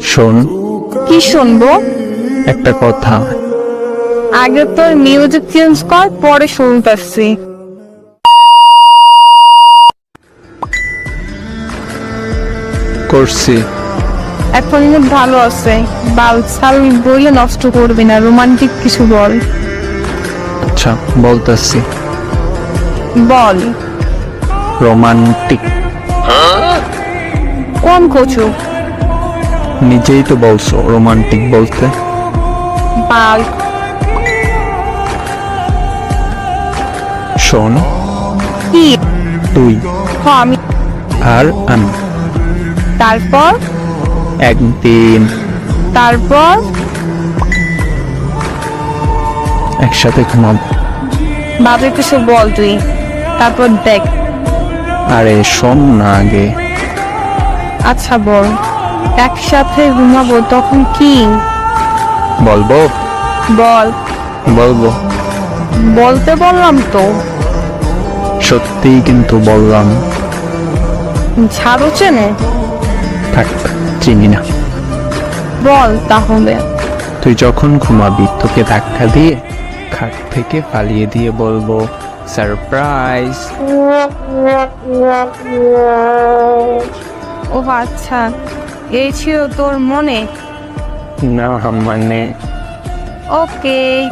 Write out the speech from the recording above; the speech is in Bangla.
শোন, কি শুনবো? একটা কথা। আগে তোর মিউজিক চেঞ্জ কর, পরে শুনতেছি। করছি। এখন মুড ভালো আছে, বাল ছাল বইলে নষ্ট করবি না, রোমান্টিক কিছু বল। আচ্ছা, বলতেছি। বল। রোমান্টিক। কোন কচু? নিজেই তো বলছো রোমান্টিক বলতে। বাল। শোন, কি? তুই আমি। আর আমি তারপর? একদিন তারপর? একসাথে ঘুমাবো। ভাবে কিছু বল তুই, তারপর দেখ। আরে শোন না আগে। আচ্ছা বল। একসাথে ঘুমাবো তখন কি? বলবো? বল। বলবো। বলতে বললাম তো। সত্যিই কিন্তু বললাম। ঝাড়ু চেনে? থাক, চিনি না। বল তাহলে। তুই যখন ঘুমাবি তোকে ধাক্কা দিয়ে খাট থেকে পালিয়ে দিয়ে বলবো সারপ্রাইজ। ও আচ্ছা, এই ছিল তোর মনে? না মানে ওকে।